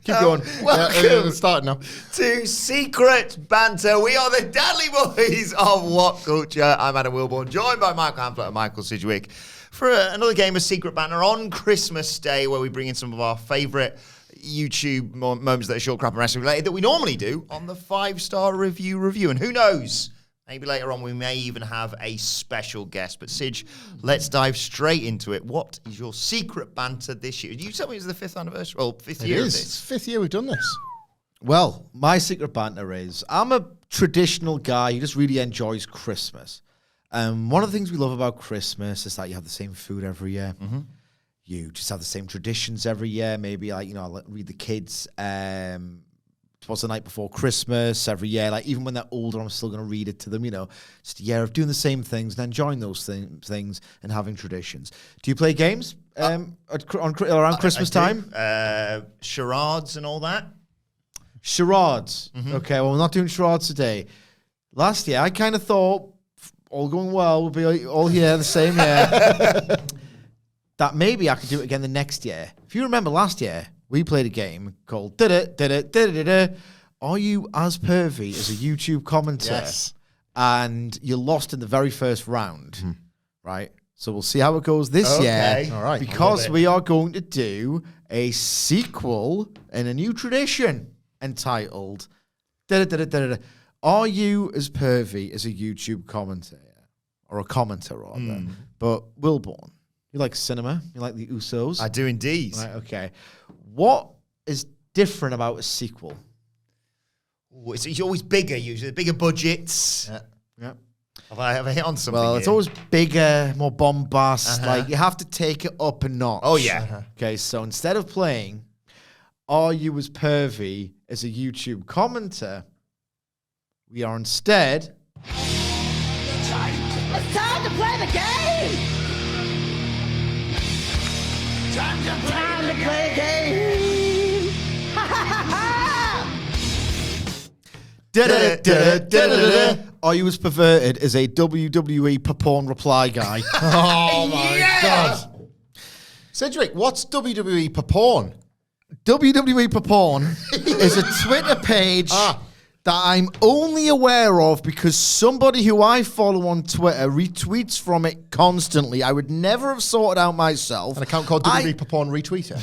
Keep going. Welcome start now. to Secret Banter. We are the Dadley Boyz of What Culture. I'm Adam Wilborn, joined by Michael Hamflett and Michael Sidgwick for another game of Secret Banter on Christmas Day, where we bring in some of our favourite YouTube moments that are short crap and wrestling related that we normally do on the 5-star review. And who knows? Maybe later on we may even have a special guest. But Sidge, let's dive straight into it. What is your Secret Banter this year? You tell me it's the 5th anniversary, or 5th year of this. It's 5th year we've done this. Well, my Secret Banter is I'm a traditional guy who just really enjoys Christmas. One of the things we love about Christmas is that you have the same food every year. Mm-hmm. You just have the same traditions every year. Maybe I'll read the kids what's the night before Christmas every year. Like, even when they're older, I'm still going to read it to them, Just a year of doing the same things and enjoying those things and having traditions. Do you play games around Christmas time? Charades and all that? Charades. Mm-hmm. Okay, well, we're not doing charades today. Last year, I kind of thought, all going well, we'll be all here the same year, that maybe I could do it again the next year. If you remember last year, we played a game called Are You As Pervy as a YouTube commentator? Yes. And you lost in the very first round, right? So we'll see how it goes this year. All right. Because we are going to do a sequel in a new tradition entitled Are You As Pervy as a YouTube commentator? Or a commenter, rather. But Wilborn, you like cinema? You like the Usos? I do indeed. Right, okay. What is different about a sequel? Ooh, it's always bigger, usually. Bigger budgets. Yeah. Have I hit on something? Well, it's always bigger, more bombast. Like, you have to take it up a notch. Oh, yeah. Okay, so instead of playing Are You As Pervy as a YouTube commenter, we are instead... It's time to play the game! Time to play the game! Ha ha ha! Are You As Perverted as a WWE porn reply guy? Oh, my God. Sidgwick, what's WWE porn? WWE porn is a Twitter page that I'm only aware of because somebody who I follow on Twitter retweets from it constantly. I would never have sorted out myself. An account called WWE Porn Retweeter.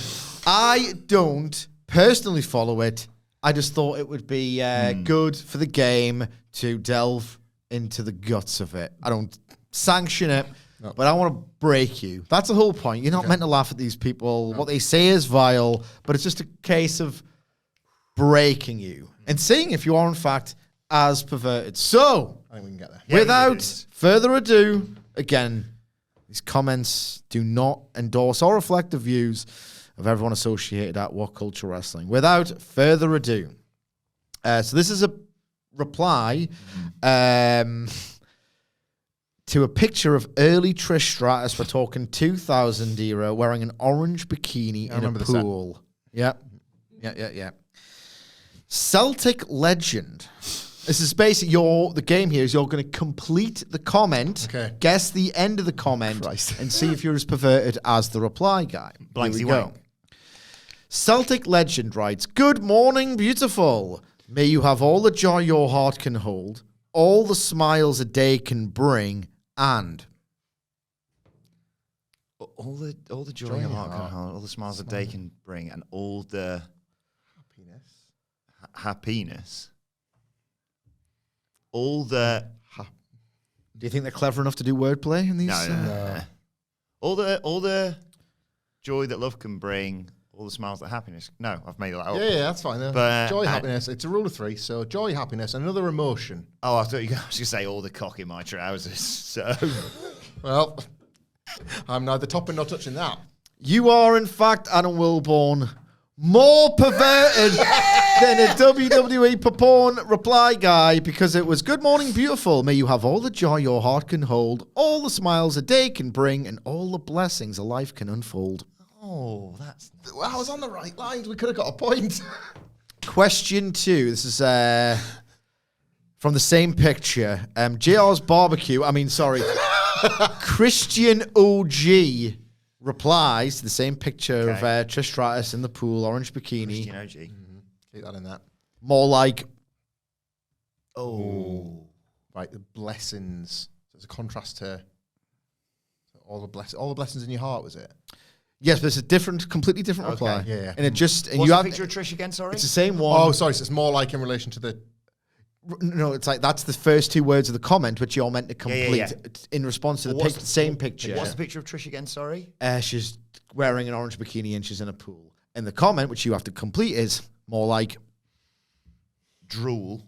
I don't personally follow it. I just thought it would be good for the game to delve into the guts of it. I don't sanction it, but I want to break you. That's the whole point. You're not meant to laugh at these people. No. What they say is vile, but it's just a case of breaking you and seeing if you are, in fact, as perverted. So, I think we can get there. Without further ado, again, these comments do not endorse or reflect the views of everyone associated at WhatCulture Wrestling. Without further ado, so this is a reply to a picture of early Trish Stratus. We're talking 2000 era, wearing an orange bikini in a pool. Yeah. Celtic legend. This is basically the game here is you're going to complete the comment, guess the end of the comment, and see if you're as perverted as the reply guy. Blanksy go. Celtic legend writes, "Good morning, beautiful. May you have all the joy your heart can hold, all the smiles a day can bring, and..." All the joy your heart can hold, all the smiles a day can bring, and all the... happiness. All the... Do you think they're clever enough to do wordplay in these? No. All the joy that love can bring, all the smiles that happiness... No, I've made that up. Yeah, that's fine. But, joy, happiness. It's a rule of 3. So joy, happiness, another emotion. Oh, I thought you were going to say all the cock in my trousers. So... Well, I'm neither topping nor touching that. You are, in fact, Adam Wilborn, more perverted than a WWE porn reply guy, because it was, "Good morning, beautiful. May you have all the joy your heart can hold, all the smiles a day can bring, and all the blessings a life can unfold." Oh, that's... Well, I was on the right lines. We could have got a point. Question 2. This is from the same picture. JR's barbecue. Christian OG replies to the same picture of Okay. Trish Stratus in the pool, orange bikini. Christian OG. Keep that in that. More like, Right, the blessings. So it's a contrast to all the blessings in your heart, was it? yes, but it's a completely different reply. yeah. And it just, and What's you the have, picture of Trish again, sorry? it's the same one. Oh, sorry. So it's more like in relation to the. No, it's like that's the first two words of the comment, which you're meant to complete yeah. in response to the What's same picture. What's the picture of Trish again, sorry? She's wearing an orange bikini and she's in a pool. And the comment, which you have to complete, is more like Drool.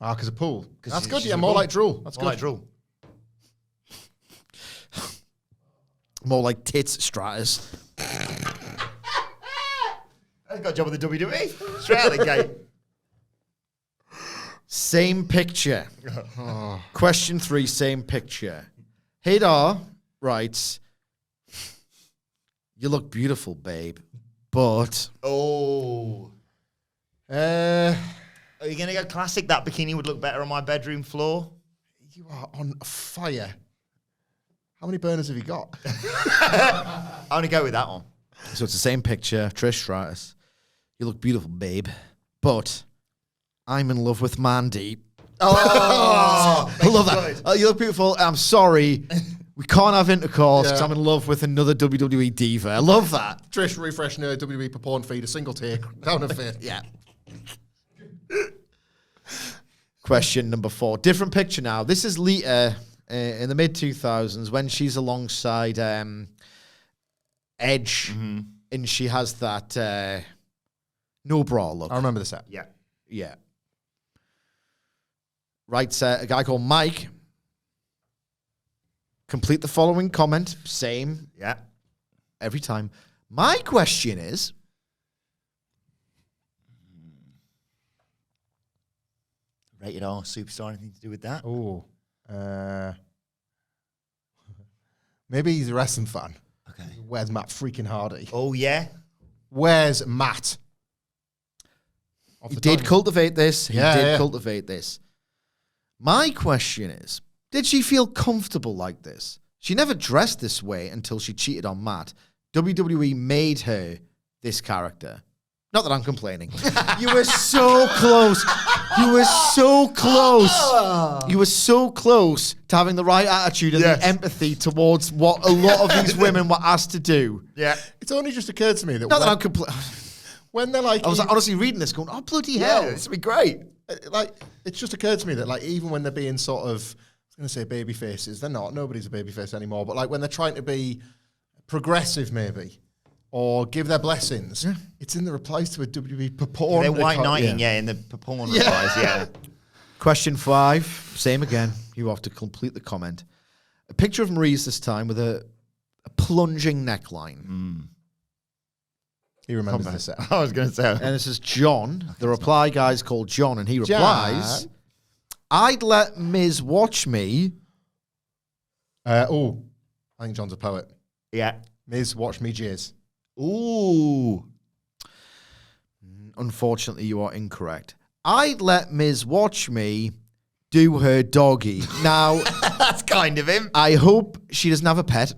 Ah, because of pool. That's good. she's Yeah, a more pool. like drool. That's More good. like drool. more like tits Stratus. I got a job with the WWE. Straight out the gate. Same picture. Question 3, same picture. Hadar writes, "You look beautiful, babe, but Oh. Uh, Are you going to go classic? That bikini would look better on my bedroom floor. you are on fire. How many burners have you got? I'm going to go with that one. so it's the same picture. Trish Stratus, you look beautiful, babe, but I'm in love with Mandy." Oh, I love that. You look beautiful. I'm sorry. We can't have intercourse because Yeah. I'm in love with another WWE diva. I love that. Trish, refresh nerd, WWE per porn feed, a single take, down a fit. Yeah. Question number 4. Different picture now. This is Lita in the mid-2000s when she's alongside Edge and she has that no bra look. I remember the set. Yeah. Yeah. Writes a guy called Mike. Complete the following comment. Same Yeah. every time. My question is, Rated R, superstar, anything to do with that? Oh. Maybe he's a wrestling fan. Okay. Where's Matt freaking Hardy? Oh, yeah. Where's Matt? Off he the did tongue. cultivate this. He Yeah, did yeah. cultivate this. My question is, did she feel comfortable like this? She never dressed this way until she cheated on Matt. WWE made her this character. Not that I'm complaining. You were so close. You were so close. You were so close to having the right attitude and Yes. the empathy towards what a lot of these women were asked to do. Yeah. It's only just occurred to me that Not that when, I'm complaining. when they're like, I was honestly reading this going, oh, bloody Yeah, hell. this would be great. like, it's just occurred to me that like even when they're being sort of, I was going to say baby faces, they're not. Nobody's a baby face anymore. But like when they're trying to be progressive, maybe, or give their blessings, it's in the replies to a WWE porn. They're white account. knighting, yeah, in the porn replies, yeah. Question 5, same again. You have to complete the comment. A picture of Marie's this time with a plunging neckline. He remembers the set. I was going to say. And this is John. The reply guy's called John, and he replies, I'd let Miz watch me. I think John's a poet. Yeah. Miz, watch me jizz. Ooh. Unfortunately, you are incorrect. I'd let Miz watch me do her doggy. Now, That's kind of him. I hope she doesn't have a pet.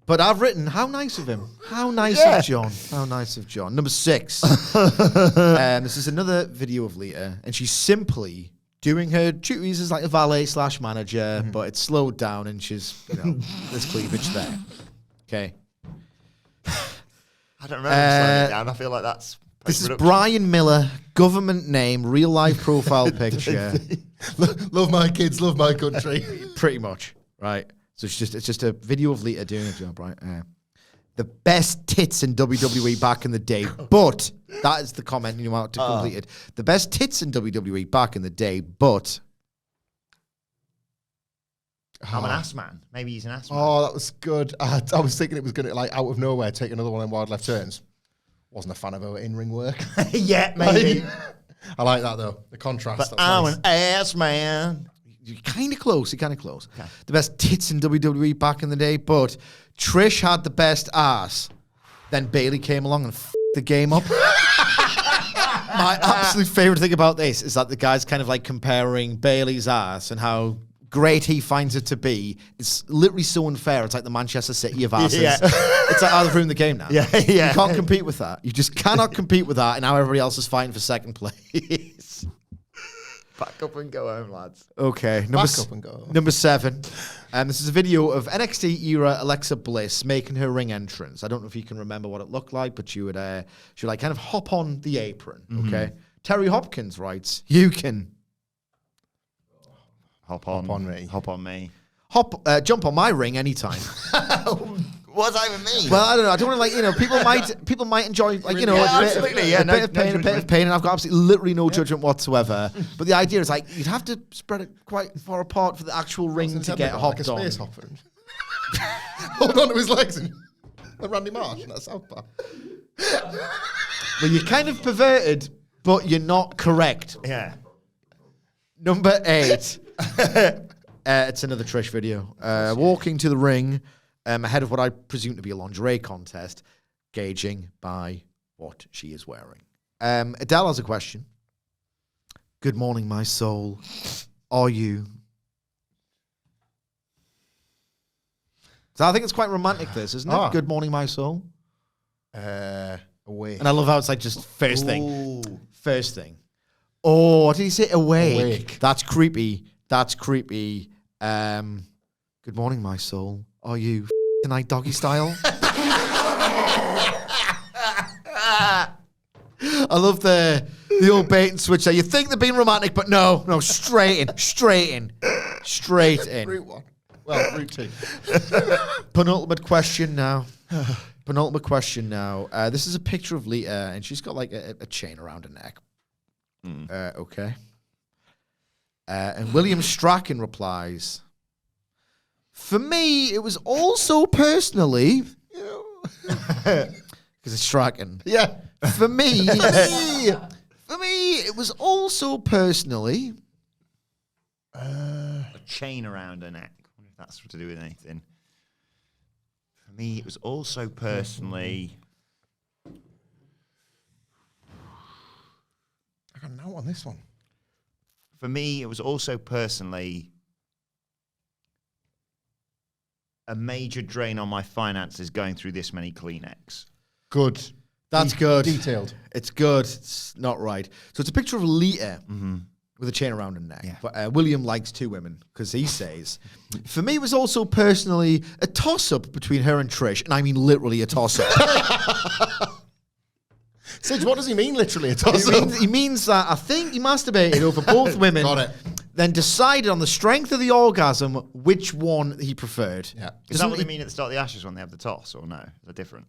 But I've written, how nice of him. How nice of John. How nice of John. Number 6. This is another video of Lita, and she's simply doing her duties as like a valet / manager, but it's slowed down and she's, there's cleavage there. Okay. I don't remember slowing it down. I feel like that's... This is post-production. Brian Miller, government name, real life profile picture. Love my kids, love my country. Pretty much, right? So it's just a video of Lita doing a job, right? The best tits in WWE back in the day, but that is the comment you want to complete it. The best tits in WWE back in the day, but I'm an ass man. Maybe he's an ass man. Oh, that was good. I was thinking it was going to, like, out of nowhere, take another one in Wild Left Turns. Wasn't a fan of her in-ring work. Yeah, maybe. I like that, though. The contrast. But that's I'm nice. an ass man. you're kind of close. You're kind of close. Okay. The best tits in WWE back in the day, but Trish had the best ass. Then Bailey came along and f***ed the game up. My absolute favorite thing about this is that the guy's kind of like comparing Bailey's ass and how great he finds it to be. It's literally so unfair. It's like the Manchester City of asses. Yeah. It's like, I've ruined the game now. Yeah. You can't compete with that. You just cannot compete with that, and now everybody else is fighting for second place. Back up and go home, lads. Okay. Back up and go. Number 7. This is a video of NXT era Alexa Bliss making her ring entrance. I don't know if you can remember what it looked like, but she would kind of hop on the apron. Okay. Terry Hopkins writes, "You can Hop on me. Hop on me. jump on my ring anytime." What does that even mean? Well, I don't know. I don't want to people might enjoy a bit of pain, and I've got absolutely literally no judgment whatsoever. But the idea is like you'd have to spread it quite far apart for the actual ring to get hopped on. Like a space hopper. Hold on to his legs and Randy Marsh in that South Park. Well, you're kind of perverted, but you're not correct. Yeah. Number 8. It's another Trish video. Walking to the ring ahead of what I presume to be a lingerie contest, gauging by what she is wearing. Adele has a question. "Good morning, my soul. Are you?" So I think it's quite romantic, this, isn't it? Ah. "Good morning, my soul." Awake. And I love how it's like just first thing. First thing. Oh, what did he say? Awake. That's creepy. Good morning, my soul. Are you tonight doggy style? I love the old bait and switch there. You think they're being romantic, but no, straight in. Route 1. Well, Route 2. Penultimate question now. This is a picture of Lita, and she's got like a chain around her neck. Okay. And William Strachan replies, "For me, it was also personally..." Because it's Strachan. Yeah. For me, it was also personally... A chain around her neck. I wonder if that's to do with anything. For me, it was also personally... I got no on this one. For me, it was also personally a major drain on my finances going through this many Kleenex. Good. That's good. Detailed. It's good. It's not right. So it's a picture of Lita with a chain around her neck. Yeah. But William likes 2 women because he says, "For me, it was also personally a toss-up between her and Trish." And I mean literally a toss-up. Sidge, what does he mean literally? A toss-up? He means that I think he masturbated over both women. Got it. Then decided on the strength of the orgasm which one he preferred. Yeah. Is that what they mean at the start of the Ashes when they have the toss, or no? Is that different?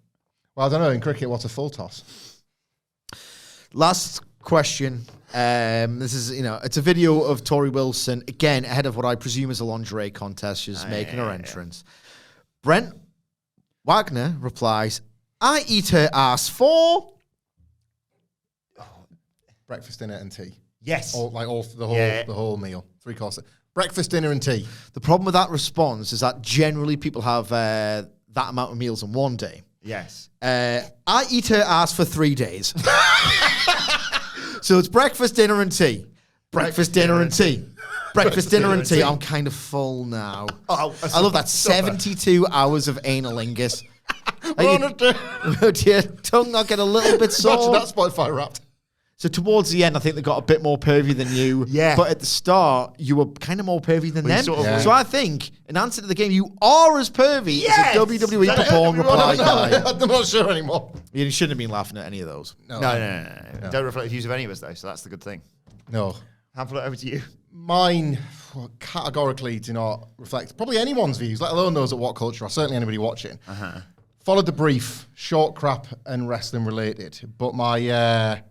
Well, I don't know. In cricket, what's a full toss? Last question. This is, it's a video of Tori Wilson, again, ahead of what I presume is a lingerie contest. She's making her entrance. Brent Wagner replies, "I eat her ass for..." Breakfast, dinner, and tea. Yes. The whole meal. 3 courses. Breakfast, dinner, and tea. The problem with that response is that generally people have that amount of meals in one day. Yes. I eat her ass for 3 days. So it's breakfast, dinner, and tea. Breakfast, dinner, and tea. Breakfast, dinner, and tea. I'm kind of full now. Oh, I love that. 72 hours of analingus. Your tongue not get a little bit sore. Imagine that Spotify Wrapped. So towards the end, I think they got a bit more pervy than you. Yeah. But at the start, you were kind of more pervy than them. So I think, in answer to the game, you are as pervy as a WWE porn reply guy. I'm not sure anymore. You shouldn't have been laughing at any of those. No. Don't reflect the views of any of us, though, so that's the good thing. No. Handful over to you. Mine categorically do not reflect probably anyone's views, let alone those at WhatCulture, or certainly anybody watching. Followed the brief, short crap and wrestling related. But my...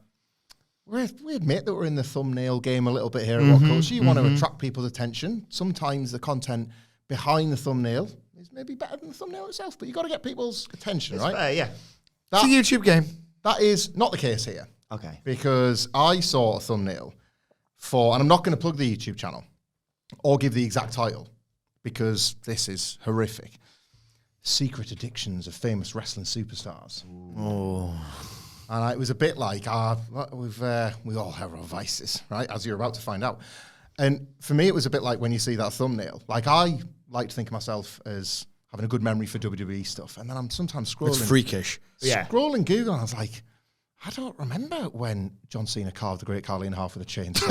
We admit that we're in the thumbnail game a little bit here at WhatCulture. You want to attract people's attention. Sometimes the content behind the thumbnail is maybe better than the thumbnail itself, but you got to get people's attention, right? Fair, yeah. It's a YouTube game. That is not the case here. Okay. Because I saw a thumbnail for, and I'm not going to plug the YouTube channel or give the exact title because this is horrific. Secret addictions of famous wrestling superstars. Oh. And it was a bit like, we all have our vices, right? As you're about to find out. And for me, it was a bit like when you see that thumbnail. Like, I like to think of myself as having a good memory for WWE stuff. And then I'm sometimes scrolling. It's freakish. Yeah. Scrolling Google, and I was like, I don't remember when John Cena carved the Great Khali in half with a chainsaw.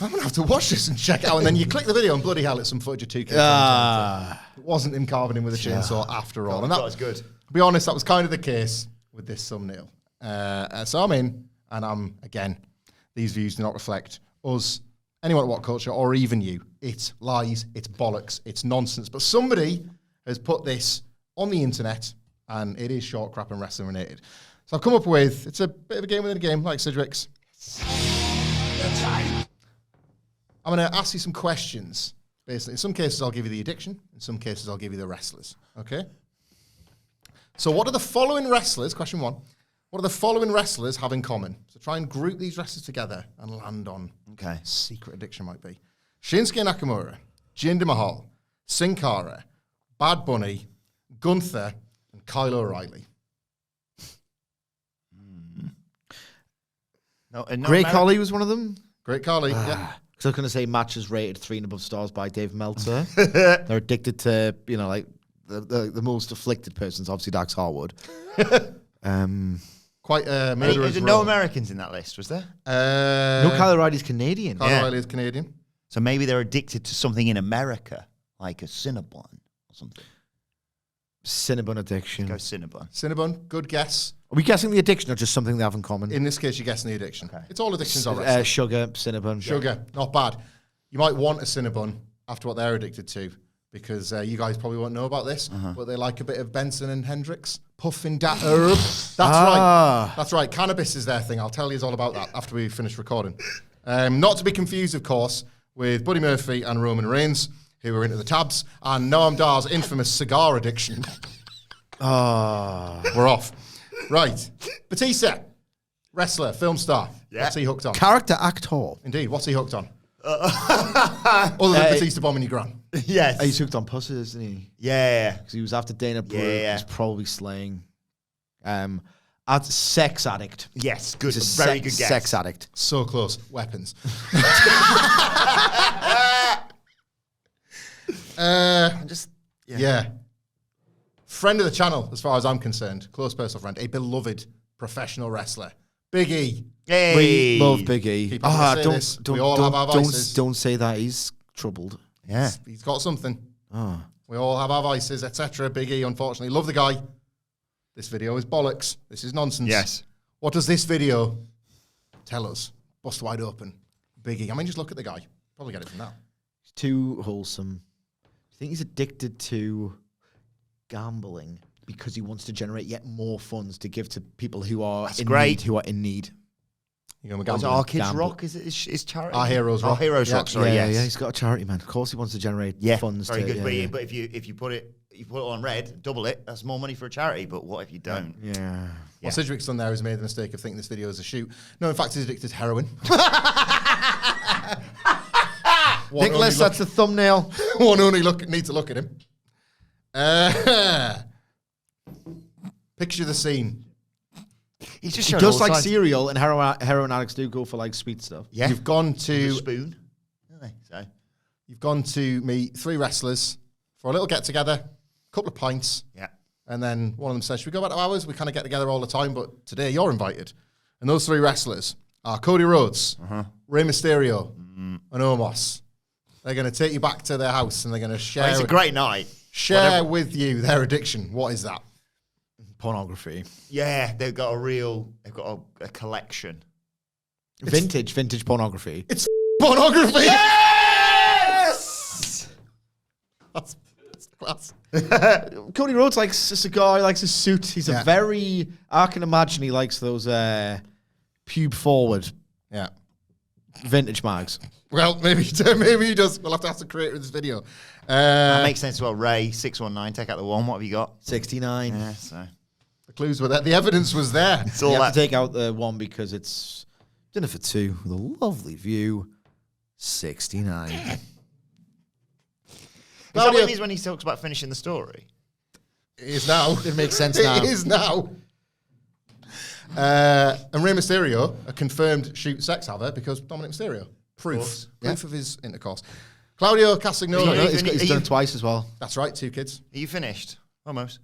I'm going to have to watch this and check it out. And then you click the video, and bloody hell, it's some footage of 2K. It wasn't him carving him with a chainsaw after all. And that was good. To be honest, that was kind of the case with this thumbnail. So I'm in, and I'm, again, these views do not reflect us, anyone at WhatCulture, or even you. It's lies, it's bollocks, it's nonsense. But somebody has put this on the internet, and it is short crap and wrestling related. So I've come up with, it's a bit of a game within a game, like Sidgwick's. I'm going to ask you some questions. Basically, in some cases, I'll give you the addiction. In some cases, I'll give you the wrestlers. Okay? So what do the following wrestlers, question 1, what do the following wrestlers have in common? So try and group these wrestlers together and land on secret addiction might be. Shinsuke Nakamura, Jinder Mahal, Sin Cara, Bad Bunny, Gunther, and Kyle O'Reilly. No, Great Khali was one of them. Great Khali, yeah. Because I was going to say matches rated 3 and above stars by Dave Meltzer. They're addicted to, like the most afflicted person's obviously Dax Harwood. Quite a murderer's There's no Americans in that list, was there? No, Kyle O'Reilly's Canadian. Kyle O'Reilly is Canadian. So maybe they're addicted to something in America, like a Cinnabon or something. Cinnabon addiction. Go Cinnabon. Cinnabon, good guess. Are we guessing the addiction or just something they have in common? In this case, you're guessing the addiction. Okay. It's all addictions are wrestling. Sugar, Cinnabon. Sugar, not bad. You might want a Cinnabon after what they're addicted to, because you guys probably won't know about this, but they like a bit of Benson and Hendrix. Puffing that herb. That's right. That's right. Cannabis is their thing. I'll tell you all about that after we finish recording. Not to be confused, of course, with Buddy Murphy and Roman Reigns, who are into the tabs, and Noam Dar's infamous cigar addiction. We're off. Right. Batista, wrestler, film star. Yeah. What's he hooked on? Character actor. Indeed. What's he hooked on? Other than Batista bombing your gran. Yes. He's hooked on pussy, isn't he? Yeah. Because he was after Dana Brooke. Yeah. He's probably slaying. Sex addict. Yes. Good. He's a Very good guess. Sex addict. So close. Weapons. Yeah. Friend of the channel, as far as I'm concerned. Close personal friend. A beloved professional wrestler. Big E. Hey. We love Big E. We all have our vices. Don't say that. He's troubled. Yeah. He's got something. We all have our vices, etc. Big E, unfortunately. Love the guy. This video is bollocks. This is nonsense. Yes. What does this video tell us? Bust wide open. Big E. I mean, just look at the guy. Probably get it from that. He's too wholesome. I think he's addicted to gambling because he wants to generate yet more funds to give to people who are in need. You know, Our Kids Rock is charity. Our Heroes Rock. Our Heroes Rock. Sorry, yeah, yes. yeah, he's got a charity, man. Of course, he wants to generate funds. Very good. Yeah. But if you put it on red, double it. That's more money for a charity. But what if you don't? Yeah. What Sidgwick's done there is made the mistake of thinking this video is a shoot. No, in fact, he's addicted to heroin. Nicholas, that's the thumbnail. One only need to look at him. Picture the scene. He's just He does like cereal, and heroin addicts do go for like sweet stuff. Yeah. You've gone to a spoon. So you've gone to meet 3 wrestlers for a little get together, a couple of pints. Yeah. And then one of them says, should we go back to ours? We kind of get together all the time, but today you're invited. And those 3 wrestlers are Cody Rhodes, Rey Mysterio, and Omos. They're going to take you back to their house and they're going to share. It's a great night. Share with you their addiction. What is that? Pornography. Yeah, they've got a collection. Vintage pornography. It's pornography. Yes! That's class. Cody Rhodes likes a cigar. He likes a suit. He's a very. I can imagine he likes those pube forward. Yeah. Vintage mags. Well, maybe he does. We'll have to ask the creator of this video. That makes sense. Well, Ray 619. Take out the 1. What have you got? 69. Yeah. So the clues were there. The evidence was there. it's all You that. have to take out the 1 because it's dinner for 2 with a lovely view. 69. Is that what it means when he talks about finishing the story? It is now. It makes sense now. It is now. And Rey Mysterio, a confirmed shoot sex haver because Dominic Mysterio. Proof of his intercourse. Claudio Castagnoli. He's done it twice as well. That's right, 2 kids. Are you finished? Almost.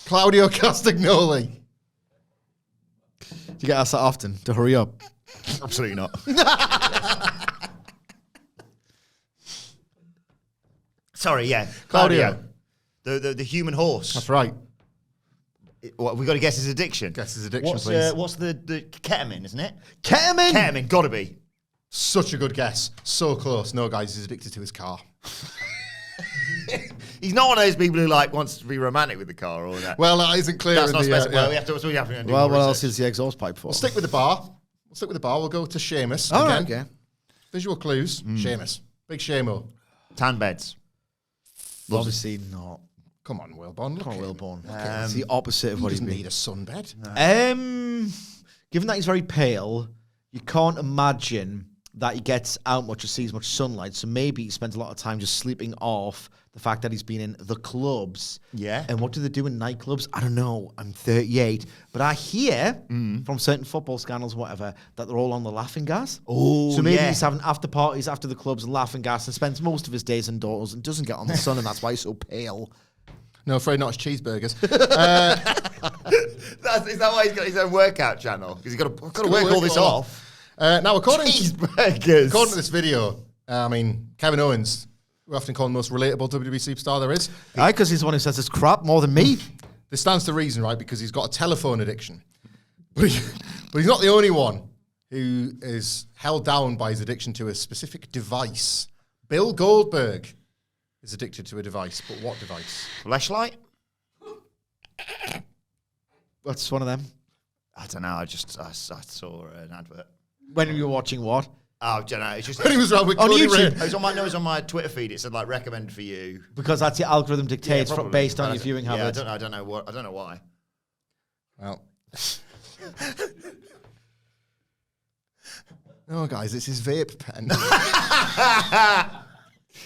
Claudio Castagnoli. Do you get asked that often to hurry up? Absolutely not. Sorry, yeah. Claudio. The human horse. That's right. What, we got to guess his addiction. Guess his addiction, please. What's the ketamine, isn't it? Ketamine? Ketamine, gotta be. Such a good guess. So close. No, guys, he's addicted to his car. He's not one of those people who like wants to be romantic with the car or that. Well, that isn't clear. That's not specific. Well, we have to do Well, more what else research. is the exhaust pipe for? We'll stick with the bar. We'll go to Sheamus. Oh, again. okay. Visual clues. Sheamus. Big Shamo. Tan beds. Obviously not. Come on, Wilborn. Come on, Wilborn. It's the opposite of He what doesn't he'd need be. a sunbed. Given that he's very pale, you can't imagine that he gets out much or sees much sunlight. So maybe he spends a lot of time just sleeping off the fact that he's been in the clubs. Yeah. And what do they do in nightclubs? I don't know. I'm 38. But I hear from certain football scandals, whatever, that they're all on the laughing gas. Oh, so maybe yeah. he's having after parties after the clubs and laughing gas and spends most of his days indoors and doesn't get on the sun, and that's why he's so pale. No, afraid not. It's cheeseburgers. Is that why he's got his own workout channel? Because he's got to work all this off. Now, according Cheeseburgers. to this video, I mean, Kevin Owens, we often call him the most relatable WWE superstar there is. Aye, because he's the one who says it's crap more than me. This stands to reason, right? Because he's got a telephone addiction. But he's not the only one who is held down by his addiction to a specific device. Bill Goldberg is addicted to a device, but what device? Fleshlight? That's one of them. I don't know. I saw an advert. When you were watching what? Oh, I don't know. It's just When he was around with On Cody YouTube. Rhodes. it was on my Twitter feed. It said like recommend for you. Because that's your algorithm dictates Probably. based on But your viewing yeah, habits. I don't know why. Well. No, guys, it's his vape pen.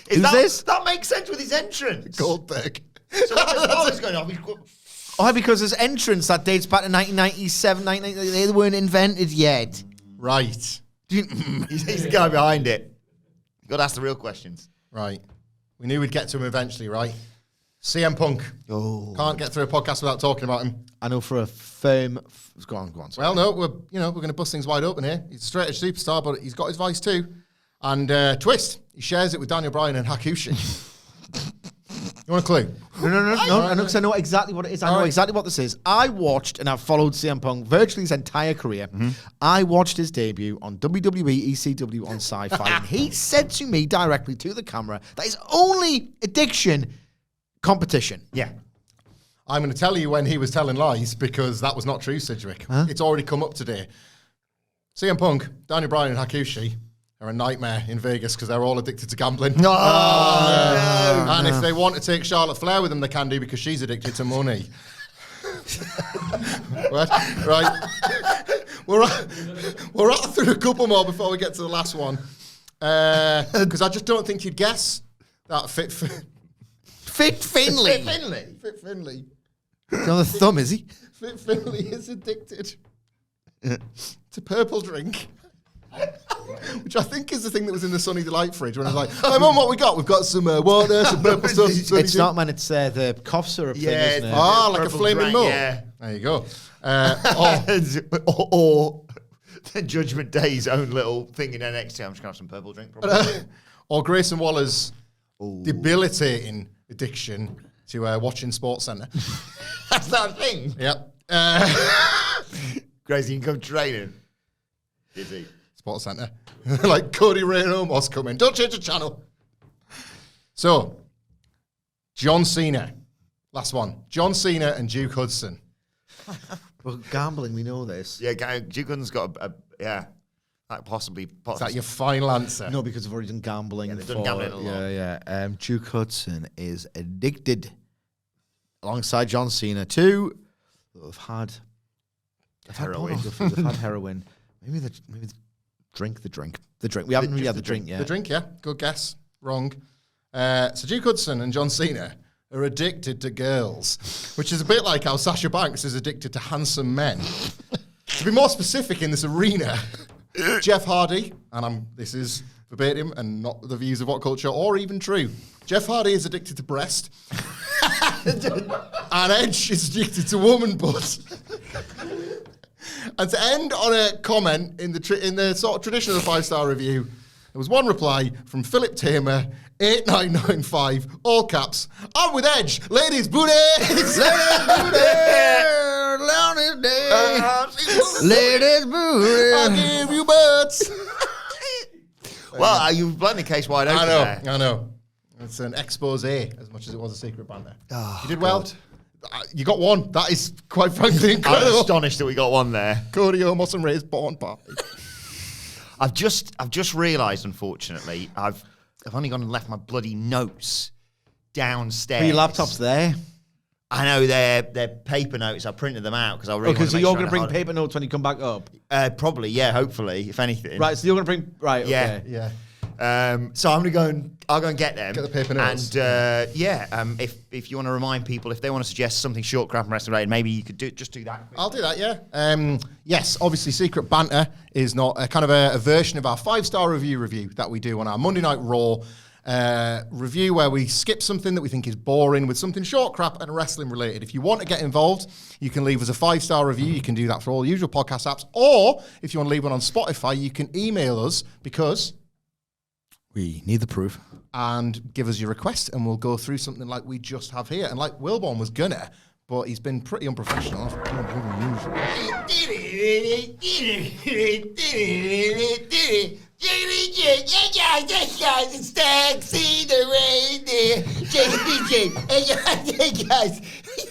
Who's this? That makes sense with his entrance. Goldberg. So what's going on? Oh, because his entrance that dates back to 1997, 1998, they weren't invented yet. Right. He's the guy behind it. You got to ask the real questions. Right. We knew we'd get to him eventually, right? CM Punk. Oh, Can't get through a podcast without talking about him. I know for a firm. Go on. Sorry. Well, no, we're going to bust things wide open here. He's a straight edge superstar, but he's got his vice too. And Twist, he shares it with Daniel Bryan and Hakushi. You want a clue? No, because I know exactly what it is. I know exactly what this is. I watched and I've followed CM Punk virtually his entire career. I watched his debut on WWE ECW on Sci-Fi, and he said to me directly to the camera that his only addiction, competition. Yeah. I'm going to tell you when he was telling lies because that was not true, Sidgwick. It's already come up today. CM Punk, Daniel Bryan and Hakushi are a nightmare in Vegas because they're all addicted to gambling. No. And if they want to take Charlotte Flair with them, they can do because she's addicted to money. Right. We're at through a couple more before we get to the last one. Because I just don't think you'd guess that Fit Finley. Fit Finley. He's on the thumb, is he? Fit Finley is addicted to purple drink. Which I think is the thing that was in the Sunny Delight fridge when I was like, hey, Mum, what we got? We've got some water, some purple stuff. Some It's not, man. It's the cough syrup thing, isn't it? Ah, like a Purple flaming drink, mole. yeah. There you go. Or Judgment Day's own little thing in NXT. I'm just going to have some purple drink, probably. Or Grayson Waller's debilitating addiction to watching Sports Centre. That's not a thing. Yep. Crazy income training. Is he? Sports Centre. Like Cody Ray and Omos coming. Don't change the channel. So, John Cena. Last one. John Cena and Duke Hudson. Well, gambling, we know this. Yeah, Duke Hudson's got like possibly. Is that your final answer? No, because they've already done gambling. Yeah, they've done gambling a lot. Yeah. Duke Hudson is addicted, alongside John Cena, to they've had Heroin. They've had heroin. Maybe the drink. We haven't really had the drink yet. The drink, yeah. Good guess. Wrong. So Duke Hudson and John Cena are addicted to girls, which is a bit like how Sasha Banks is addicted to handsome men. To be more specific in this arena, Jeff Hardy, and this is verbatim and not the views of WhatCulture or even true. Jeff Hardy is addicted to breast, and Edge is addicted to woman butt. And to end on a comment in the sort of tradition of the 5-star review, there was one reply from Philip Tamer, 8995, all caps. I'm with Edge, ladies booties, ladies booties, ladies booties. I'll give you butts. Well, you've blown the case wide open. I know. It's an expose as much as it was a secret banter. Oh, you did well. You got one. That is quite frankly incredible. I'm astonished that we got one there. Cody Omos and Ray's born party. I've just realised, unfortunately, I've only gone and left my bloody notes downstairs. But your laptop's there. I know they're paper notes. I printed them out because I really. Okay, so you're going to bring paper notes when you come back up. Probably, yeah. Hopefully, if anything. Right. So you're going to bring Okay. Yeah. So I'm gonna I'll go and get them. Get the paper notes. And if you want to remind people, if they want to suggest something short, crap and wrestling related, maybe you could do that. I'll do that. Yeah. Yes. Obviously, Secret Banter is not a kind of a version of our 5-star review that we do on our Monday Night Raw review, where we skip something that we think is boring with something short, crap and wrestling related. If you want to get involved, you can leave us a 5-star review. You can do that for all the usual podcast apps, or if you want to leave one on Spotify, you can email us because we need the proof. And give us your request, and we'll go through something like we just have here. And like Wilborn was gonna, but he's been pretty unprofessional. It's Taxi the reindeer. Hey guys,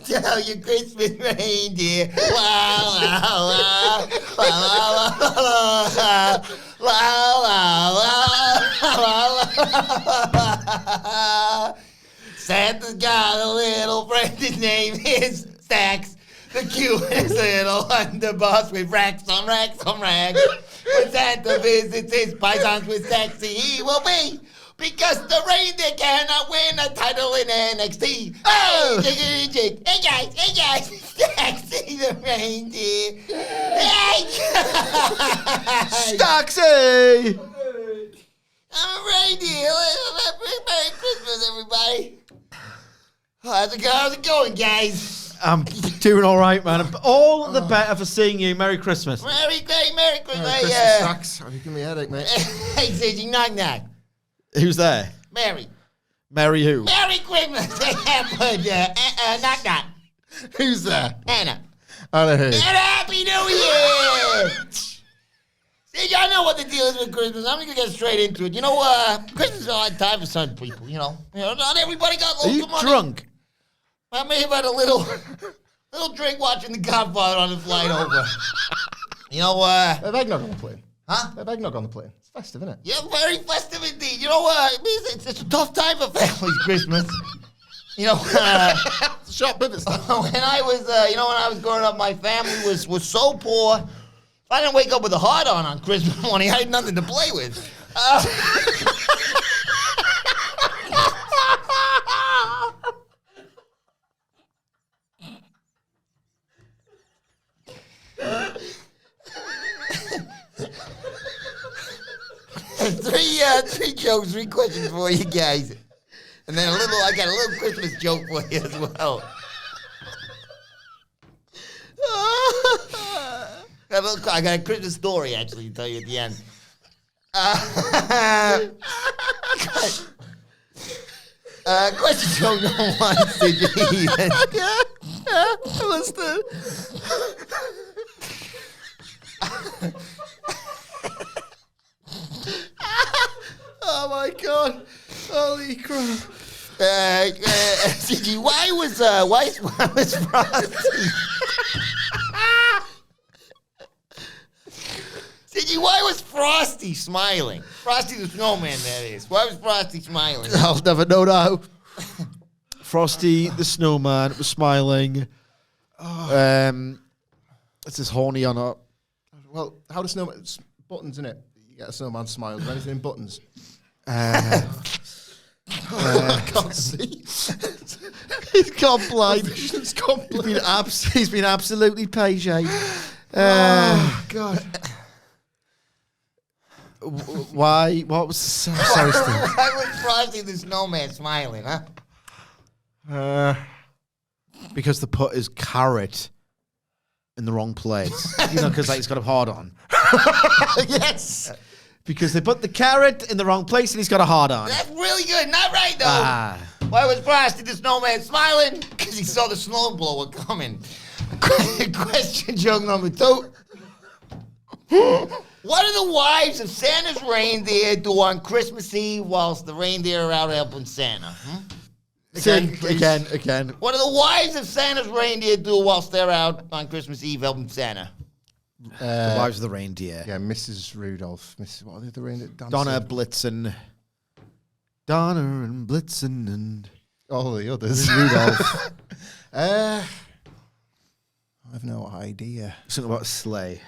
tell your Christmas reindeer. Wow, wow, wow, wow, wow, wow, wow. Santa's got a little friend, his name is Stacks, the cutest little underboss with racks on racks on racks. When Santa visits his paisans with sexy, he will be, because the reindeer cannot win a title in NXT. Oh! Hey guys, Staxy the reindeer. Hey guys! Staxy! I'm a reindeer. Merry Christmas, everybody. How's it going, guys? I'm doing all right, man. All the better for seeing you. Merry Christmas. Merry Christmas. Merry Christmas, Stacks. Oh, you give me a headache, mate. Hey, Ziggy, knock knock. Who's there? Mary. Mary who? Merry Christmas. Knock knock. Who's there? Anna. Anna who? And Happy New Year. See, I know what the deal is with Christmas. I'm going to get straight into it. You know, Christmas is a hard time for some people, you know. Not everybody got loads of money. Are you drunk? I may have had a little drink watching The Godfather on the flight over. You know, They have eggnog on the plane. Huh? They have eggnog on the plane. It's festive, isn't it? Yeah, very festive indeed. You know, it's a tough time for families, Christmas. You know, It's a sharp pivot stuff. when I was growing up, my family was so poor. If I didn't wake up with a heart on Christmas morning, I had nothing to play with. Three jokes, 3 questions for you guys. And then I got a little Christmas joke for you as well. I got a Christmas story, actually, to tell you at the end. Question joke number 1, Siggy. Yeah, listen. Oh my God! Holy crap! Siggy, why was Frosty? Siggy, why was Frosty smiling? Frosty the snowman, that is. Why was Frosty smiling? I'll never know now. Frosty the snowman was smiling. It's this horny or not? Well, how does snowman buttons in it? You get a snowman smile. Is there anything in buttons? I can't see. He's gone blind. Vision's gone blind. He's been absolutely patient. Oh, God. Why? What was... Sorry, Steve. Why was Frosty the Snowman smiling, huh? Because the put is carrot in the wrong place. Because he's got a hard on. Yes. Because they put the carrot in the wrong place and he's got a hard on. That's really good. Not right, though. Why was Frosty the Snowman smiling? Because he saw the snowblower coming. Question joke number 2. What do the wives of Santa's reindeer do on Christmas Eve whilst the reindeer are out helping Santa? Again. What do the wives of Santa's reindeer do whilst they're out on Christmas Eve helping Santa? The wives of the reindeer. Yeah, Mrs. Rudolph. What are the reindeer dancing? Donna and Blitzen and all the others. Rudolph. I have no idea. Something about a sleigh.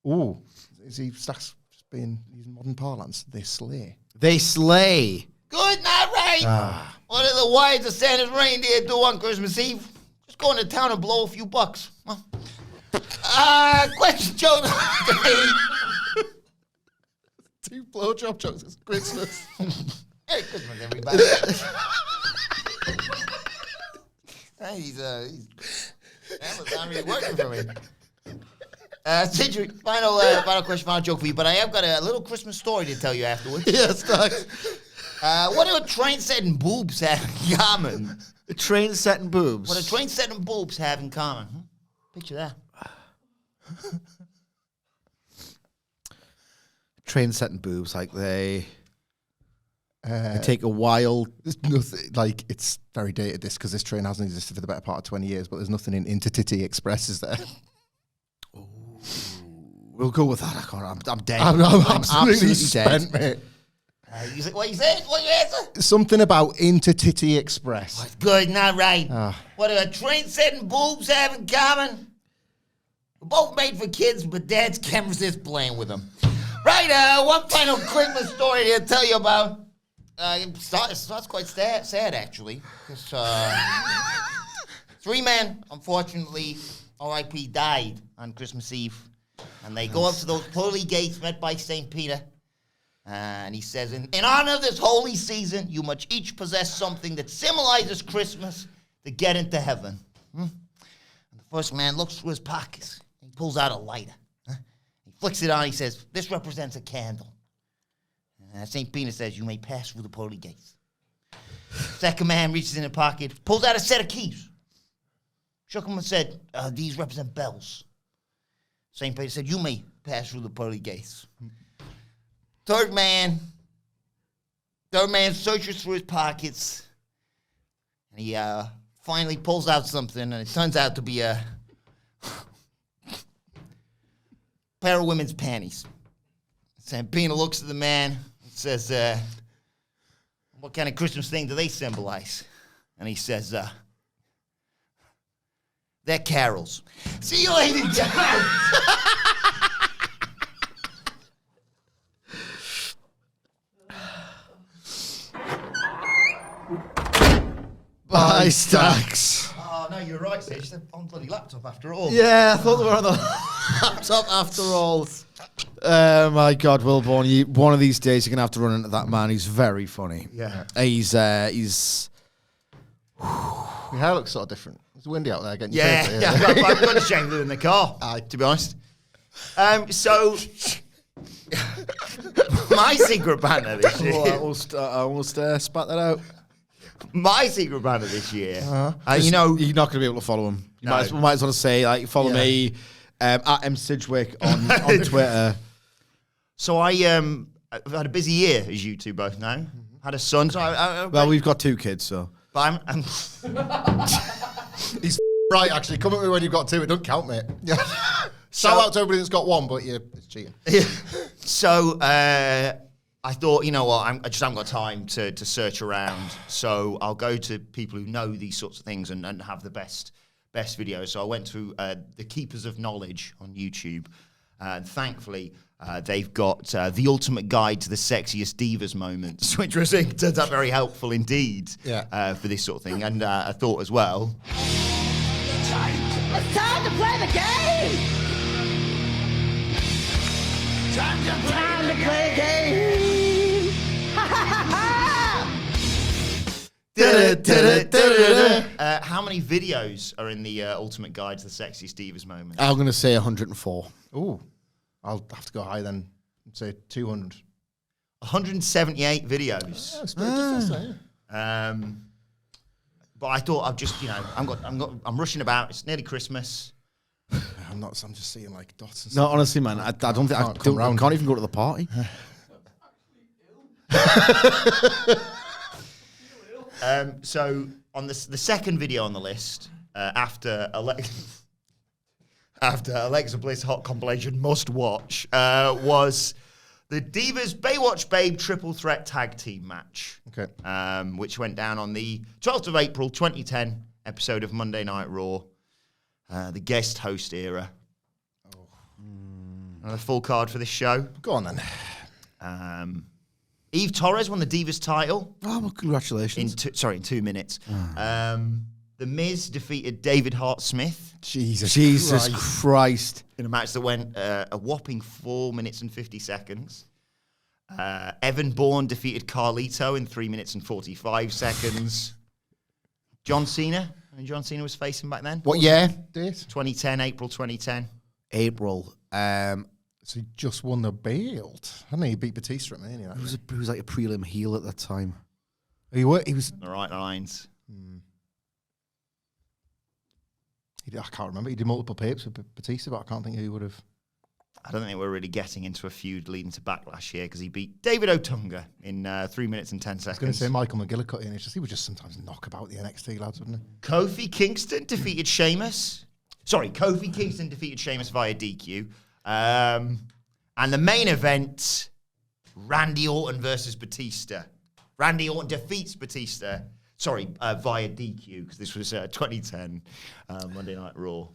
Ooh, is he just being using modern parlance? They slay. They slay. Good, not right. What do the wives of Santa's reindeer do on Christmas Eve? Just go into town and blow a few bucks. Question joke. 2 blowjob jokes. It's Christmas. Merry Christmas, everybody. He's Amazon really working for me. Sidgwick, final question, final joke for you, but I have got a little Christmas story to tell you afterwards. Yes, thanks. What do a train set and boobs have in common? A train set and boobs. What do train set and boobs have in common? Picture that. Train set and boobs, like they take a while. There's nothing, like, it's very dated, this, because this train hasn't existed for the better part of 20 years, but there's nothing in Intertity Express, is there? We'll go with that. I can't. I'm dead. I'm absolutely dead. spent, mate. What you said? What you answer? Something about Intertity Express. Good, not right. What do a train set and boobs have in common? We're both made for kids, but dads can't resist playing with them. Right, one final Christmas story to tell you about. It starts quite sad, actually. 3 men, unfortunately, R.I.P., died on Christmas Eve. And they go up to those pearly gates met by St. Peter. And he says, in honor of this holy season, you must each possess something that symbolizes Christmas to get into heaven. And the first man looks through his pockets. He pulls out a lighter. He flicks it on. He says, this represents a candle. St. Peter says, you may pass through the pearly gates. Second man reaches in the pocket, pulls out a set of keys. Shook him and said, these represent bells. St. Peter said, you may pass through the pearly gates. Third man searches through his pockets, and he finally pulls out something, and it turns out to be a pair of women's panties. St. Peter looks at the man and says, what kind of Christmas thing do they symbolize? And he says, they're carols. See you later, John. Bye, Stacks. Oh, no, you're right, Sage. They're on bloody laptop after all. Yeah, I thought they were on the laptop after all. Oh, my God, Wilborn, one of these days you're going to have to run into that man. He's very funny. Yeah. He's Your hair looks sort of different. It's windy out there getting your Yeah, face, I've got a shame in the car, to be honest. So, my secret banter this year. I almost spat that out. My secret banter this year. You're not going to be able to follow him. You might as well say, like, follow me at M. Sidgwick on Twitter. So I've had a busy year, as you two both know. Had a son. So Well, we've got 2 kids, so. But I'm He's right, actually. Come at me when you've got 2. It don't count, mate. Shout out to everybody that's got 1, but it's cheating. So I thought, you know what, I just haven't got time to search around. So I'll go to people who know these sorts of things and have the best videos. So I went to the Keepers of Knowledge on YouTube. And thankfully, they've got the ultimate guide to the sexiest divas moments, which was turns out very helpful indeed for this sort of thing. And I thought as well... It's time to play the game! Time to play a game! Ha ha ha ha! How many videos are in the ultimate guide to the sexiest divas moment? I'm going to say 104. Ooh, I'll have to go high then. I'd say 200. 178 videos. Yeah, it's pretty different, yeah. But I thought I've just, I'm rushing about. It's nearly Christmas. I'm just seeing like dots and stuff. No, honestly, man, I don't think I can't even go to the party. So on the second video on the list, after Alexa Bliss Hot Compilation Must Watch, was the Divas Baywatch Babe Triple Threat Tag Team match. Okay. Which went down on the 12th of April, 2010 episode of Monday Night Raw, the guest host era. Another full card for this show. Go on then. Eve Torres won the Divas title. Oh, well, congratulations. In 2 minutes. The Miz defeated David Hart Smith. Jesus Christ. In a match that went a whopping 4 minutes and 50 seconds. Evan Bourne defeated Carlito in 3 minutes and 45 seconds. John Cena. And John Cena was facing back then. What year? Date? 2010, April 2010. April. So he just won the belt. Hadn't he? He beat Batista at Mania. He was like a prelim heel at that time. He was... The right lines. I can't remember. He did multiple papers with Batista, but I can't think who would have... I don't think we're really getting into a feud leading to Backlash here because he beat David Otunga in 3 minutes and 10 seconds. I was going to say Michael McGillicuddy, and he would just sometimes knock about the NXT lads, wouldn't he? Kofi Kingston defeated Sheamus. Kofi Kingston defeated Sheamus via DQ. And the main event, Randy Orton versus Batista. Randy Orton defeats Batista. Via DQ, because this was 2010 Monday Night Raw.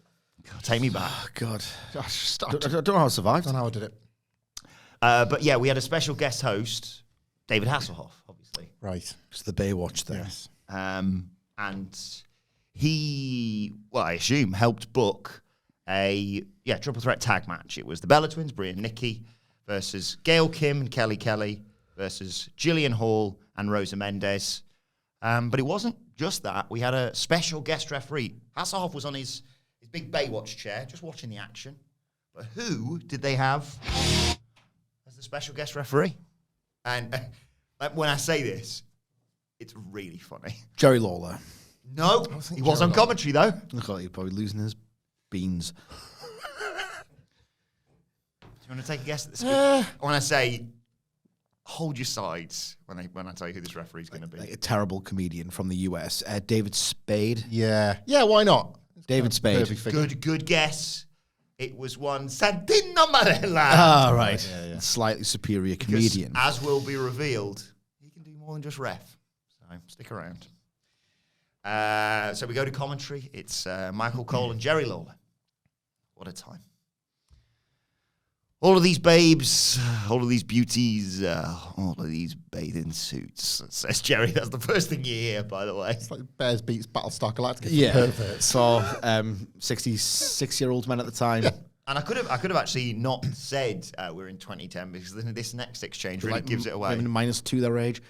God, take me back. Oh, God. I don't know how I survived. don't know how I did it. But yeah, we had a special guest host, David Hasselhoff, obviously. Right. It's the Baywatch thing. Yes. And he, I assume, helped book a triple threat tag match. It was the Bella Twins, Brie and Nikki, versus Gail Kim and Kelly Kelly, versus Jillian Hall and Rosa Mendez. But it wasn't just that. We had a special guest referee. Hasselhoff was on his big Baywatch chair, just watching the action. But who did they have as the special guest referee? And when I say this, it's really funny. Jerry Lawler. No, he was on commentary, though. Look like he's probably losing his beans. Do you want to take a guess at this? When I say, hold your sides when I tell you who this referee's going to be. Like a terrible comedian from the US. David Spade. Yeah. Yeah, why not? David Spade. Good guess. It was one Santino Marella. Ah, right. Yeah. Slightly superior comedian. As will be revealed, he can do more than just ref. So stick around. So we go to commentary. It's Michael Cole and Jerry Lawler. What a time. All of these babes, all of these beauties, all of these bathing suits, says Jerry. That's the first thing you hear, by the way. It's like Bears beats Battlestar Galactica. Yeah. So 66-year-old men at the time. Yeah. And I could have actually not said we're in 2010 because this next exchange really gives it away. Maybe -2 their age.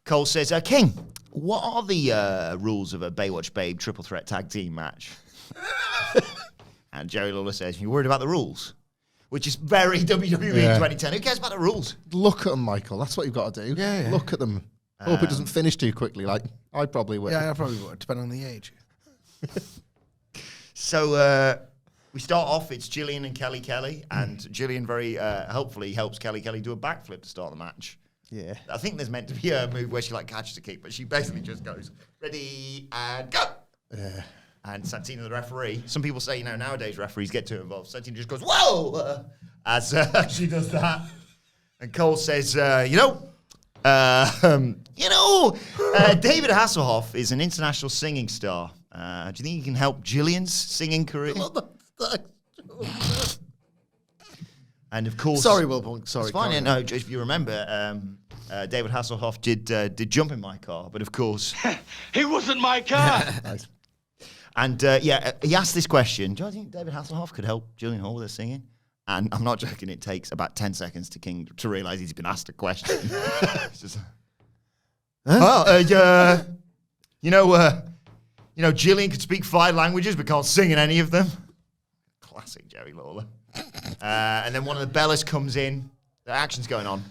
Cole says, King, what are the rules of a Baywatch Babe triple threat tag team match? And Jerry Lawler says, you worried about the rules? Which is very WWE in 2010. Who cares about the rules? Look at them, Michael. That's what you've got to do. Yeah. Look at them. Hope it doesn't finish too quickly. Like, I probably would. Yeah, I probably would, depending on the age. So we start off, it's Jillian and Kelly Kelly, and Jillian very helpfully helps Kelly Kelly do a backflip to start the match. Yeah. I think there's meant to be a move where she catches a kick, but she basically just goes, ready, and go! Yeah. And Santino, the referee, some people say, nowadays referees get too involved. Santino just goes, whoa! As she does that. And Cole says, David Hasselhoff is an international singing star. Do you think he can help Jillian's singing career? And of course, Sorry, Wilbon. Sorry. it's fine. Yeah, no, if you remember, David Hasselhoff did jump in my car, but of course, It wasn't my car. Nice. and he asked this question: do you think David Hasselhoff could help Gillian Hall with her singing? And I'm not joking. It takes about 10 seconds to King to realise he's been asked a question. It's just, Gillian could speak 5 languages but can't sing in any of them. Classic Jerry Lawler. And then one of the Bellas comes in. The action's going on.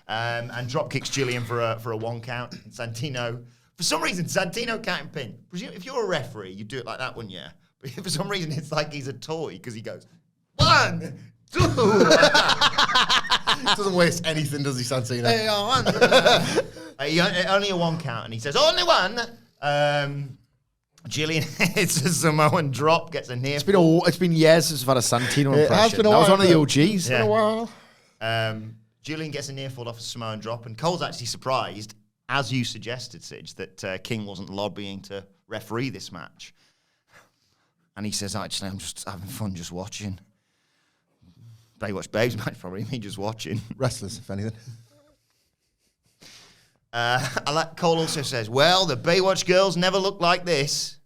And drop kicks Gillian for a 1 count. And Santino, for some reason, Santino can't pin. If you're a referee, you do it like that, wouldn't you? But for some reason, it's like he's a toy because he goes 1, 2. Doesn't waste anything, does he, Santino? Only a 1 count, and he says only 1. Gillian hits a Samoan drop, gets a near. It's been years since I've had a Santino impression. has been a That was while, one of the but- OGs. It's been a while. Gillian gets a near fall off a Samoan drop, and Cole's actually surprised, as you suggested, Sidge, that King wasn't lobbying to referee this match. And he says, actually, I'm just having fun just watching. Baywatch Babes might probably me just watching. Wrestlers, if anything. Cole also says, well, the Baywatch girls never looked like this.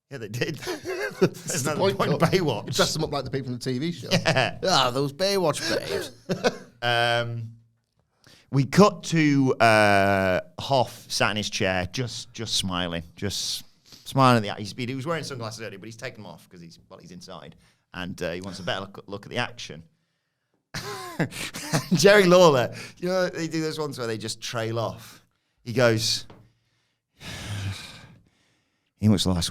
Yeah, they did. That's the another point. Cole. Baywatch. You dress them up like the people in the TV show. Yeah. Those Baywatch babes. We cut to Hoff sat in his chair, just smiling, just smiling at he was wearing sunglasses earlier, but he's taken them off because he's inside, and he wants a better look at the action. Jerry Lawler, they do those ones where they just trail off. He goes, he must like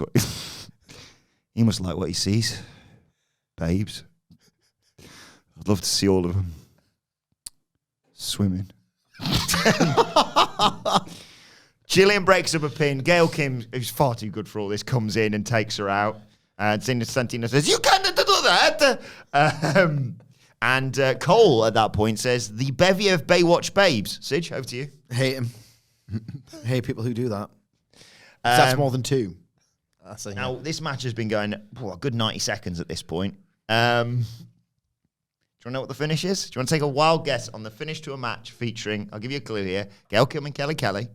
what he sees, babes. I'd love to see all of them swimming. Gillian breaks up a pin. Gail Kim, who's far too good for all this, comes in and takes her out. And Santino says, "You can't do that." And Cole at that point says, "The bevy of Baywatch babes." Sidge, over to you. Hate him. Hate people who do that. That's more than 2. Now, this match has been going a good 90 seconds at this point. Do you want to know what the finish is? Do you want to take a wild guess on the finish to a match featuring, I'll give you a clue here, Gail Kim and Kelly Kelly,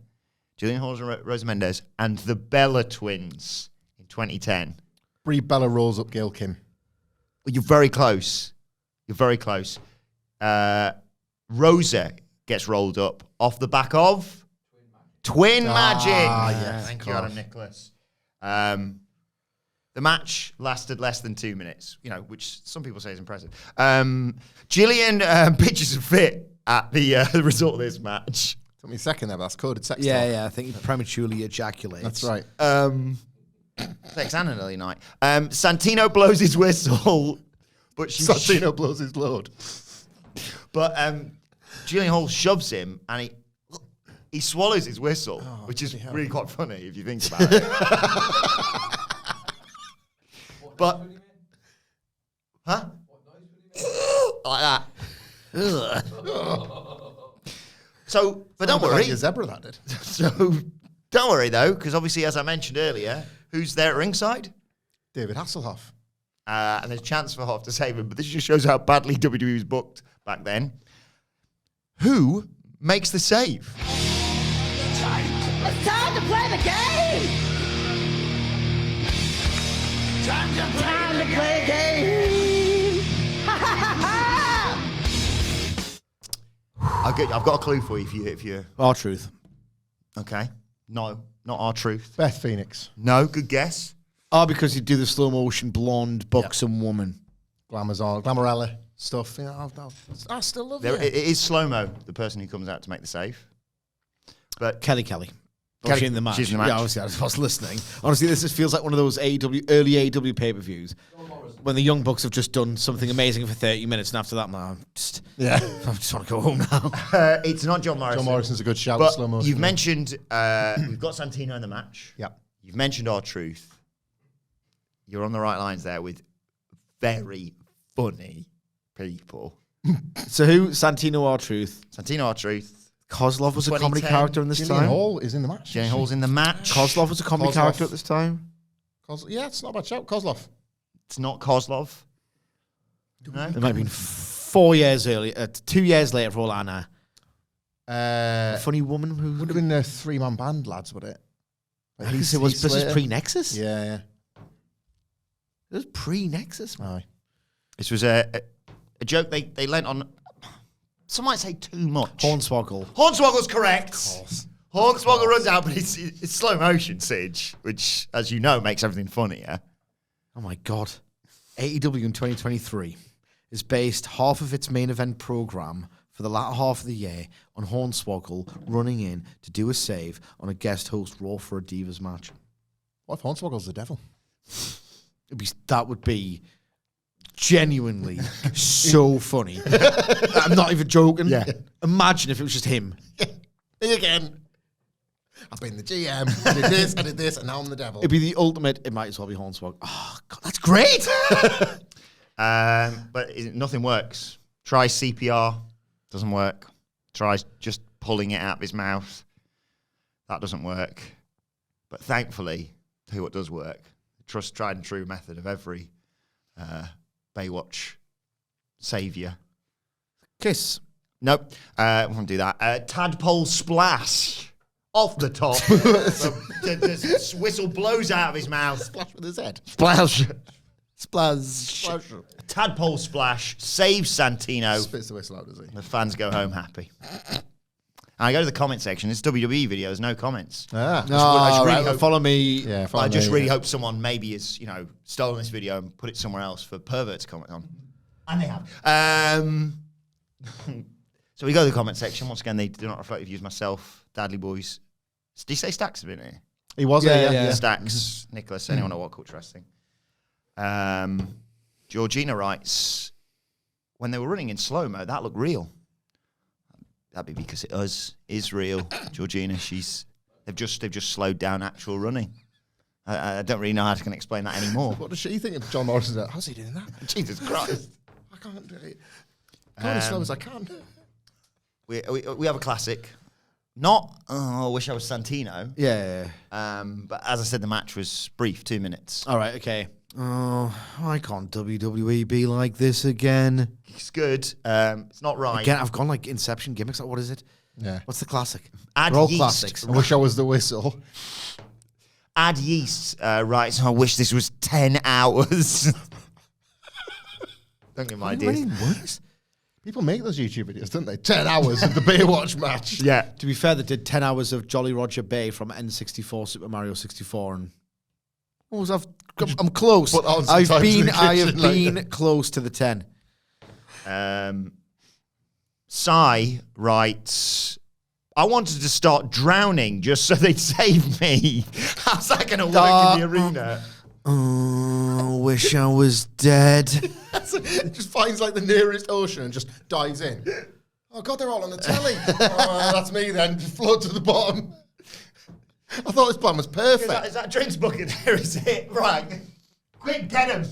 Gillian Hall and Rosa Mendez, and the Bella Twins in 2010? Brie Bella rolls up Gail Kim. You're very close. You're very close. Rosa gets rolled up off the back of Twin Magic. Yes, Thank you, Adam Nicholas. The match lasted less than 2 minutes, which some people say is impressive. Gillian pitches a fit at the result of this match. Took me a second there, but that's coded sex talk. Yeah, I think he prematurely ejaculates. That's right. Sex and an early night. Santino blows his whistle, but Santino blows his load. But Gillian Hall shoves him, and he swallows his whistle, which is really quite funny if you think about it. But, huh? Like that. So, but don't worry. Like a zebra that did. So, don't worry though, because obviously, as I mentioned earlier, who's there at ringside? David Hasselhoff. And there's a chance for Hoff to save him, but this just shows how badly WWE was booked back then. Who makes the save? It's time to play the game! Time to play the game! I've got a clue for you if you R-Truth. okay. No, not R-Truth. Beth Phoenix. No, good guess. Oh, because you do the slow motion blonde buxom woman. Glamorella stuff. I still love It it. is slow-mo, the person who comes out to make the save. But Kelly. She's in the match. She's in the match. Yeah, obviously, I was listening. Honestly, this just feels like one of those early AEW pay-per-views when the Young Bucks have just done something amazing for 30 minutes, and after that, man, I just want to go home now. it's not John Morrison. John Morrison's a good shout. But Slow motion. you've mentioned we've got Santino in the match. Yep. You've mentioned R-Truth. You're on the right lines there with very funny people. So who? Santino R-Truth. Santino R-Truth. Kozlov was a comedy 2010. character in this Gillian time. Hall is in the match. Jane Hall's in the match. Kozlov was a comedy Kozlov. character at this time. Yeah, it's not a bad shout. Kozlov. It's not Kozlov. No? It might have been 4 years earlier, 2 years later for all I know. A funny woman who... Would have been a 3-man band, lads, would it? I guess it was, this is pre-Nexus? Yeah. It was pre-Nexus, man. Aye. This was a joke they lent on, some might say too much. Hornswoggle. Hornswoggle's correct. Hornswoggle runs out, but it's slow motion, Sige, which, as you know, makes everything funnier. Oh my God. AEW in 2023 is based half of its main event program for the latter half of the year on Hornswoggle running in to do a save on a guest host Raw for a Divas match. What if Hornswoggle's the devil? That would be genuinely so funny. I'm not even joking. Yeah. Imagine if it was just him. Me again. I've been the GM. I did this, and now I'm the devil. It'd be the ultimate. It might as well be Hornswoggle. Oh, God, that's great. But nothing works. Try CPR. Doesn't work. Tries just pulling it out of his mouth. That doesn't work. But thankfully, tell you what does work. Trust tried and true method of every Baywatch saviour. Kiss. Nope. Won't do that. Tadpole splash. Off the top. The whistle blows out of his mouth. Splash with his head. Splash. Splash. Tadpole splash. Saves Santino. Spits the whistle out, does he? The fans go home happy. And I go to the comment section. It's WWE video. There's no comments. Ah. No, I just really right, hope- follow me. Yeah, I just really hope someone maybe has, stolen this video and put it somewhere else for Pervert to comment on. And they have. So we go to the comment section. Once again, they do not reflect the views myself, Dadley Boyz. Did you say Stacks have been here? He was Yeah. Stacks, Nicholas, anyone know WhatCulture Wrestling? Georgina writes, when they were running in slow-mo, that looked real. That'd be because it is real, Georgina. They've just slowed down actual running. I don't really know how to explain that anymore. What does she think of John Morrison? How's he doing that? Jesus Christ. I can't do it. Go as slow as I can. We have a classic. Not, I wish I was Santino. Yeah. But as I said, the match was brief, 2 minutes. All right, okay. Oh, why can't WWE be like this again? It's good. It's not right. Again, I've gone like Inception gimmicks. What is it? Yeah. What's the classic? Add They're all yeast. classics. I wish I was the whistle. Add Yeast writes, I wish this was 10 hours. Don't get my ideas. Works? People make those YouTube videos, don't they? 10 hours of the Baywatch match. Yeah. To be fair, they did 10 hours of Jolly Roger Bay from N64 Super Mario 64, and I'm close. Put on some I times in have the kitchen later. been close to the 10. Sai writes, I wanted to start drowning just so they'd save me. How's that going to work in the arena? Oh, wish I was dead. It just finds like the nearest ocean and just dives in. Oh God, they're all on the telly. Oh, that's me then. Just float to the bottom. I thought this plan was perfect. Is that drinks bucket there? Is it? Right. Quick, get him.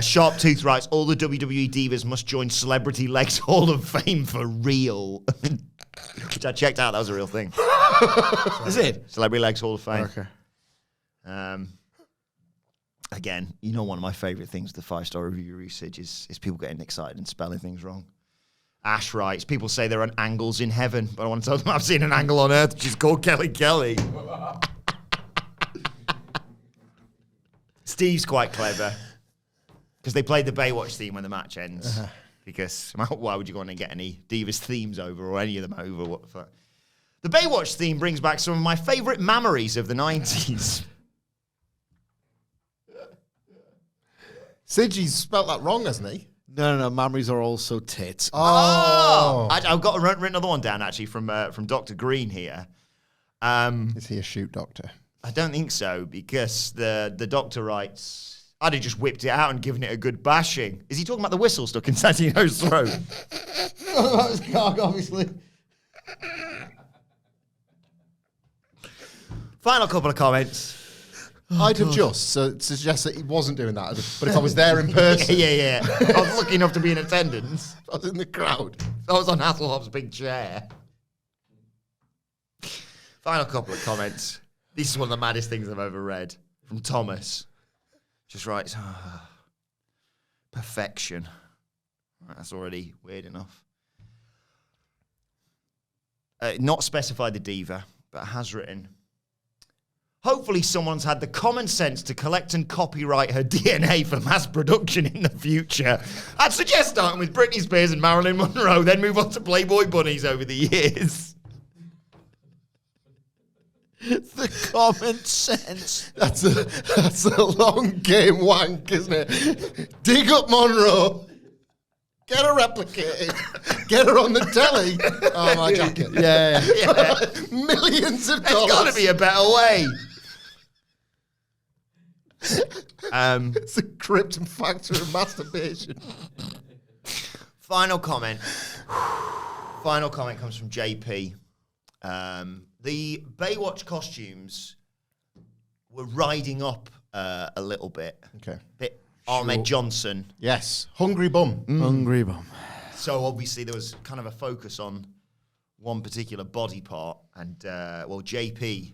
Sharp Tooth writes, all the WWE divas must join Celebrity Legs Hall of Fame for real. Which I checked out. That was a real thing. Is it? Celebrity Legs Hall of Fame. Okay. Again, one of my favourite things, the 5-star review usage, is people getting excited and spelling things wrong. Ash writes, people say there are angles in heaven, but I want to tell them I've seen an angle on earth. She's called Kelly Kelly. Steve's quite clever because they played the Baywatch theme when the match ends. Because why would you go on and get any Divas themes over or any of them over? What the fuck? The Baywatch theme brings back some of my favourite memories of the 90s. Sidgey's spelt that wrong, hasn't he? No. Memories are also tits. Oh. I've got written another one down actually from Dr. Green here. Is he a shoot doctor? I don't think so because the doctor writes, I'd have just whipped it out and given it a good bashing. Is he talking about the whistle stuck in Santino's throat? That was Garg, obviously. Final couple of comments. I'd adjust, so it suggests that he wasn't doing that. But if I was there in person, Yeah. I was lucky enough to be in attendance. I was in the crowd. I was on Hasselhoff's big chair. Final couple of comments. This is one of the maddest things I've ever read from Thomas. Just writes, perfection. That's already weird enough. Not specified the diva, but has written, hopefully someone's had the common sense to collect and copyright her DNA for mass production in the future. I'd suggest starting with Britney Spears and Marilyn Monroe, then move on to Playboy bunnies over the years. The common sense. That's a long game wank, isn't it? Dig up Monroe. Get her replicated. Get her on the telly. Oh, my jacket. Yeah. Millions of There's dollars. got to be a better way. It's a krypton factor of masturbation. Final comment. Final comment comes from JP. The Baywatch costumes were riding up a little bit. Okay. Bit Ahmed Johnson. Yes. Hungry bum. Hungry bum. So obviously there was kind of a focus on one particular body part. And, JP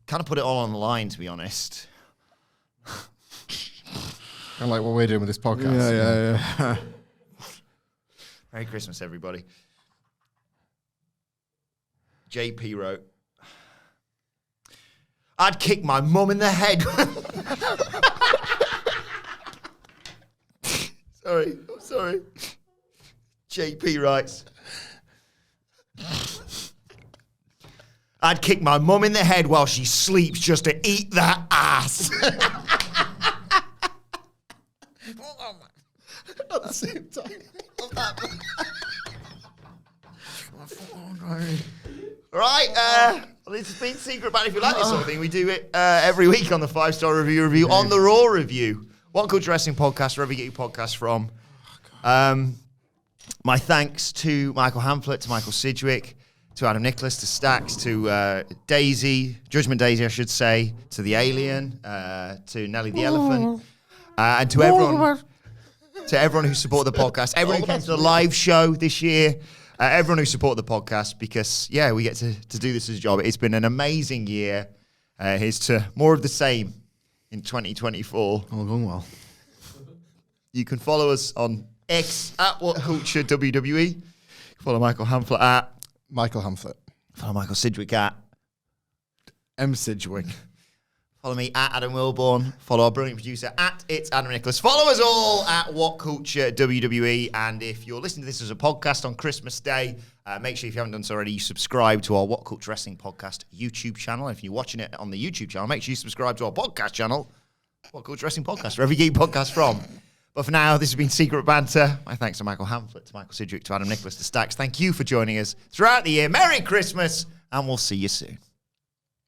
kind of put it all on the line, to be honest. Kind of like what we're doing with this podcast. Yeah. Merry Christmas, everybody. JP wrote, I'd kick my mum in the head. I'm sorry. JP writes, I'd kick my mum in the head while she sleeps just to eat that ass. At the same time. Right, this has been Secret Banter. If you like this sort of thing, we do it every week on the 5-star review on the Raw review. WhatCulture Wrestling Podcast, wherever you get your podcasts from. My thanks to Michael Hamflett, to Michael Sidgwick, to Adam Nicholas, to Stax, to Daisy, Judgment Daisy, I should say, to the Alien, to Nelly the Elephant, and to everyone who supported the podcast, everyone who came to the live show this year. Everyone who supported the podcast, because, we get to do this as a job. It's been an amazing year. Here's to more of the same in 2024. All going well. You can follow us on X at WhatCulture WWE. Follow Michael Hamflett at Michael Hamflett. Follow Michael Sidgwick at M. Sidgwick. Follow me at Adam Wilborn. Follow our brilliant producer at It's Adam Nicholas. Follow us all at WhatCulture WWE. And if you're listening to this as a podcast on Christmas Day, make sure if you haven't done so already, you subscribe to our WhatCulture Wrestling Podcast YouTube channel. If you're watching it on the YouTube channel, make sure you subscribe to our podcast channel, WhatCulture Wrestling Podcast, wherever you get your podcast from. But for now, this has been Secret Banter. My thanks to Michael Hamflett, to Michael Sidgwick, to Adam Nicholas, to Stax. Thank you for joining us throughout the year. Merry Christmas, and we'll see you soon.